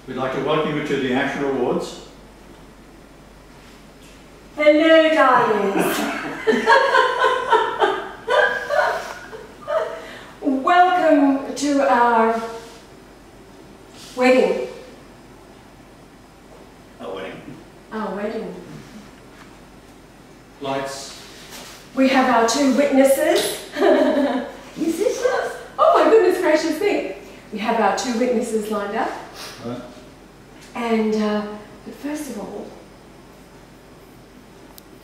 We'd like to welcome you to the Asherah Awards. Hello, darlings. Welcome to our wedding. Our wedding. Our wedding. Lights. We have our two witnesses. Is this us? Oh my goodness gracious me. We have our two witnesses lined up. And, but first of all...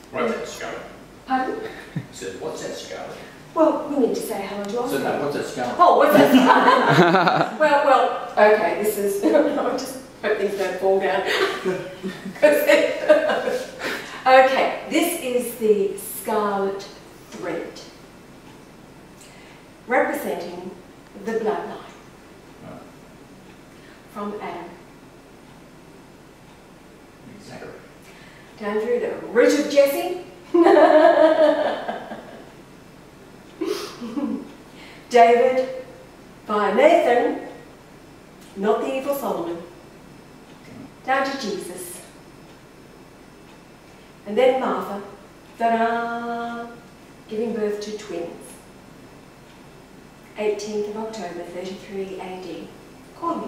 What's that, Scarlett? Pardon? I said, what's that, Scarlett? Well, we need to say hello to Oscar. So, no, what's that, Scarlett? Oh, what's that? well, okay, this is... I just hope things don't fall down. Okay, this is the scarlet thread, representing the bloodline from Adam. Exactly. Down through the root of Jesse, David by Nathan, not the evil Solomon, down to Jesus, and then Martha, ta-da, giving birth to twins. 18th of October, 33 AD. Call me.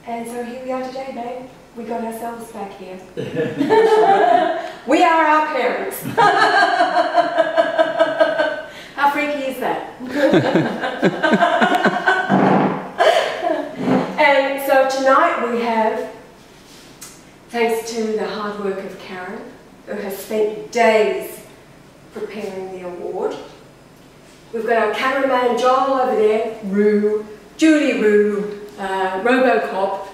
And so here we are today, babe. We got ourselves back here. We are our parents. How freaky is that? And so tonight we have, thanks to the hard work of Karen, who has spent days preparing the award. We've got our cameraman Joel over there, Roo, Julie Roo, Robocop.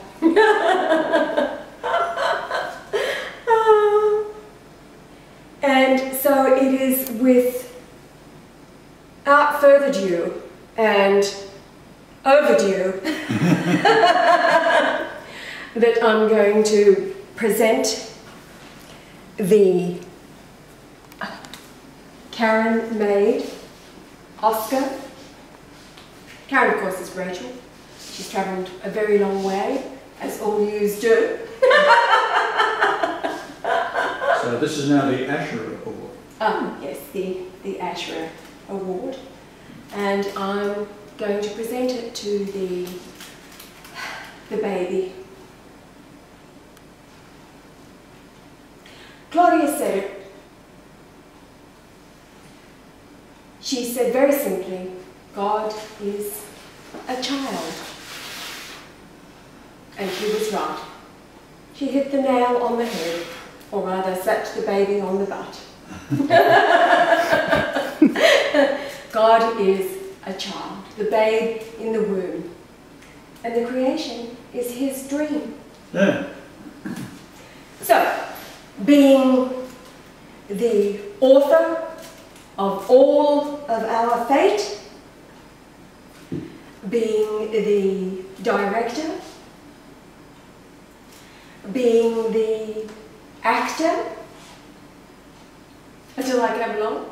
And so it is without further ado and overdue that I'm going to present the Karen made Oscar. Karen, of course, is Rachel. She's travelled a very long way, as all news do. So this is now the Asherah Award. Yes, the Asherah Award. And I'm going to present it to the baby. Claudia said it. She said very simply, God is a child. And she was right. She hit the nail on the head, or rather slapped the baby on the butt. God is a child, the babe in the womb. And the creation is his dream. Yeah. So, being the author of all of our fate, being the director, being the actor, until I came along,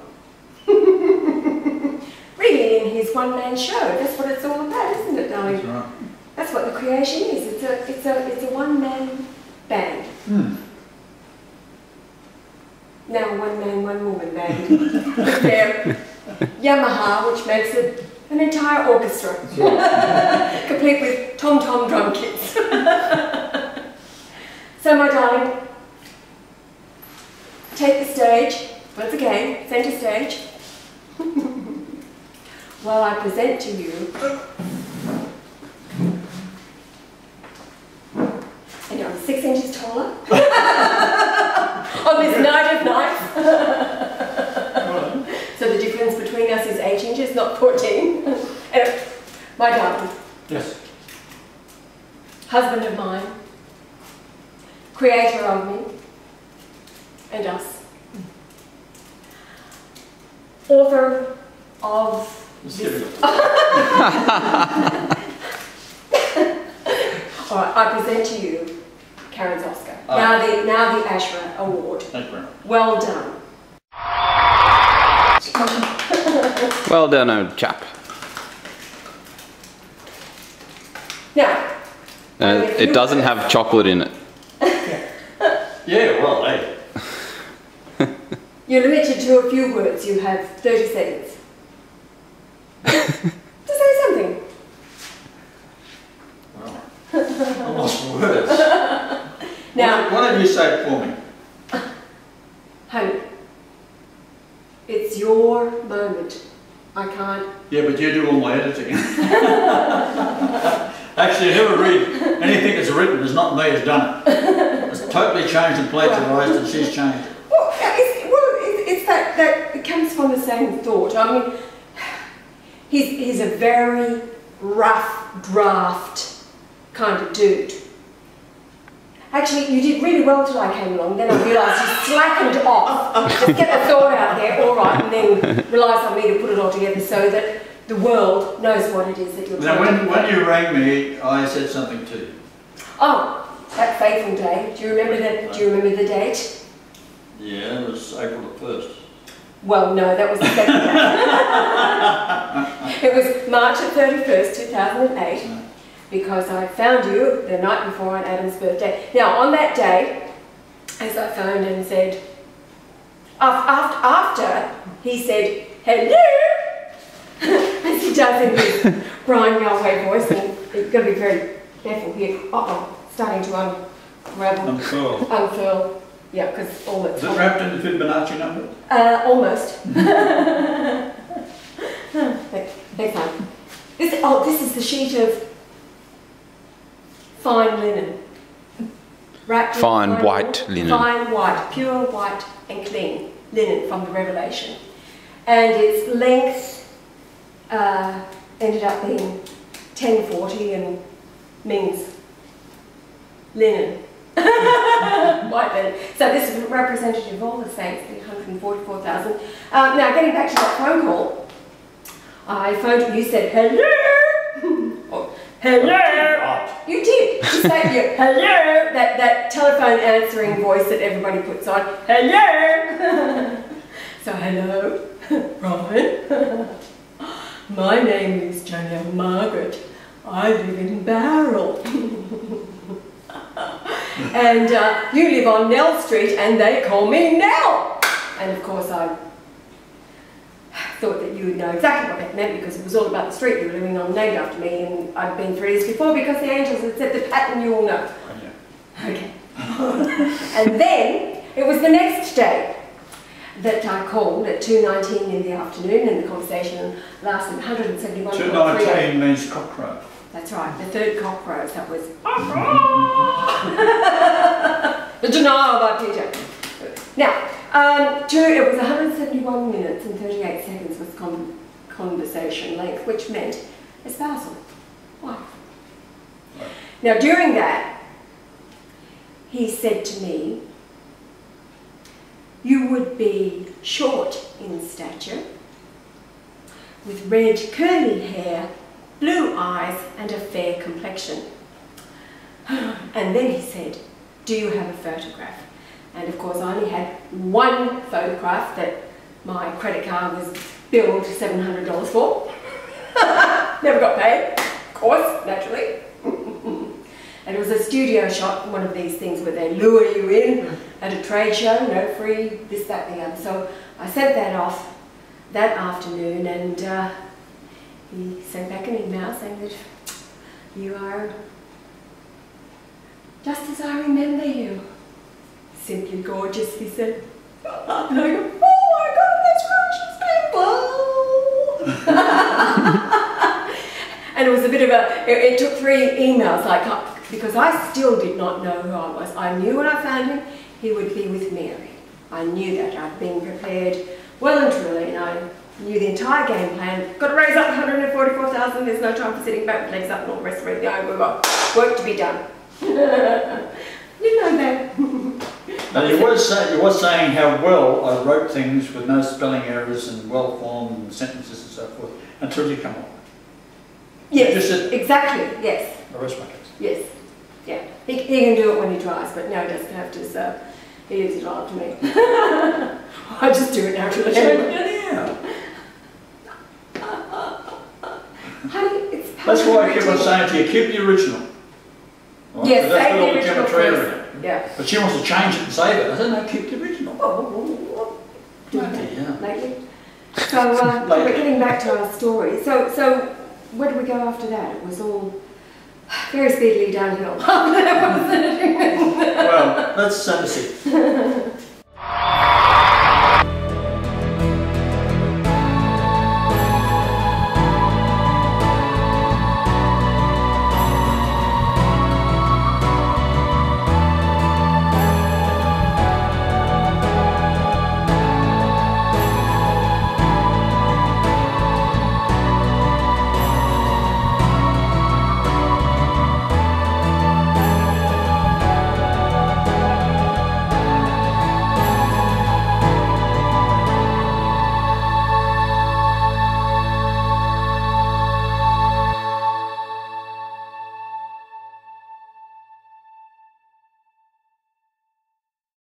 really in his one-man show. That's what it's all about, isn't it, darling? That's right. That's what the creation is. It's a one-man band. Now a one-man, one-woman band with their Yamaha, which makes it an entire orchestra, complete with tom-tom drum kits. So, my darling, take the stage, once again, centre stage, while I present to you, and I'm 6 inches taller, on this night of nights. So the difference between us is 8 inches, not 14. Anyway, my darling. Yes. Husband of mine. Creator of me. And us. Author of this. Alright, I present to you Karen's Oscar. Now the Asherah Award. Thank you very much. Well done. Well done, old chap. Now, It doesn't have chocolate in it. Yeah, well, hey. you're limited to a few words. You have 30 seconds to say something. Well, I lost words. Now, Why don't you say it for me? honey, it's your moment. I can't. Yeah, but you do all my editing. Actually, I never read anything that's written. It's not me who's done it. It's totally changed and plagiarised, and she's changed it. Well, it's that it comes from the same thought. I mean, he's a very rough draft kind of dude. Actually, you did really well till I came along. Then I realised you slackened off. Just get the thought out there, all right, and then relies on me to put it all together so that the world knows what it is that you're Now, trying to do. when you rang me, I said something to you. Oh, that fateful day. Do you remember that? Do you remember the date? Yeah, it was April the 1st. Well, no, that was the second day. It was March the 31st, 2008, because I found you the night before on Adam's birthday. Now, on that day, as I phoned and said, after he said, hello, as he does in his Brian Yalway voice, and you've got to be very careful here. Uh-oh, starting to unravel, unfurl. Yeah, because all that's Is it wrapped in the Fibonacci number? almost. Next time. This is the sheet of fine linen. Wrapped in Fine white linen. Fine white, pure white and clean linen from the Revelation. And its length ended up being 1040 and means linen. White linen. So this is representative of all the saints, the 144,000. Now getting back to that phone call, I phoned you, you said hello. Oh, hello. You did. You said you hello. That telephone answering voice that everybody puts on. Hello. So hello, Robin. My name is Janelle Margaret. I live in Barrel. And you live on Nell Street and they call me Nell. And of course I thought that you would know exactly what that meant because it was all about the street you were living on, named after me, and I'd been through this before because the angels had said the pattern you all know. Oh, yeah. Okay. And then it was the next day that I called at 2:19 in the afternoon, and the conversation lasted 171. 2:19 means cockcrow. That's right, the third cockcrow, that was the denial by Peter. Now, it was 171 minutes and 38 seconds was conversation length, which meant espousal, wife. Now, during that, he said to me, you would be short in stature, with red curly hair, blue eyes and a fair complexion. And then he said, do you have a photograph? And of course I only had one photograph that my credit card was billed $700 for. Never got paid, of course, naturally. And it was a studio shot, one of these things where they lure you in at a trade show, no free, this, that, the other. So I sent that off that afternoon, and he sent back an email saying that you are just as I remember you. Simply gorgeous, he said. And I go, oh my God, that's precious people. And it was a bit of a, it took 3 emails, like, because I still did not know who I was. I knew when I found him, he would be with Mary. I knew that. I'd been prepared well and truly, and I knew the entire game plan. Got to raise up 144,000. There's no time for sitting back with legs up and all the rest of it. We've got work to be done. You know that. Now you was saying how well I wrote things with no spelling errors and well-formed sentences and so forth until you come on. Yes, Just said, exactly. Yes. the rest of my case. Yes. Yeah. He can do it when he tries, but no, he doesn't have to. So he leaves it all up to me. I just do it naturally. Yeah. Honey, it's part That's of the why I keep on original. saying to you, keep the original. Right? Yes, But that's save got the all the original Gematria in first. it. Yeah. But she wants to change it and save it. I said, no, keep the original. Bloody hell. Lately. So we're getting back to our story. So where did we go after that? It was all very speedily downhill. Well, let's see.